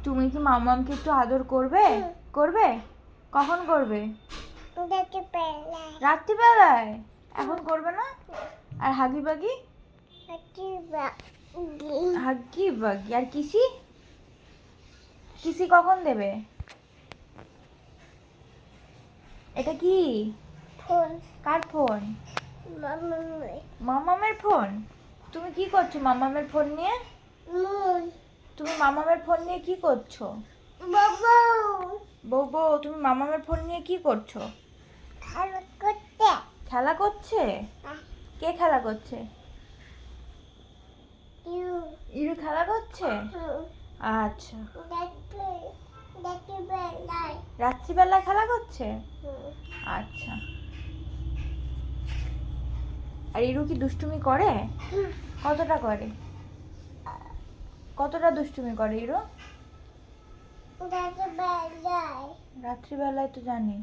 তুমি কি মামামকে একটু আদর করবে? করবে? কখন করবে? রাত্রিবেলায়। এখন করবে না? আর হাগি বাগি? হাগি বাগি আর কিসি? কিসি কখন দেবে? এটা কি? ফোন। কার ফোন? মামামের ফোন। তুমি কি করছো মামামের ফোন নিয়ে? তুমি মামামের ফোন নিয়ে কি করছো? বউ তুমি মামামের ফোন নিয়ে কি করছো? খেলা করছে? কে খেলা করছে? ইরু খেলা করছে? আচ্ছা। রাত্রিবেলায় খেলা করছে? আচ্ছা। আর ইরু কি দুষ্টুমি করে? কতটা করে? কতটা দুষ্টুমি করে ইরু? রাত্রিবেলায় তো জানি।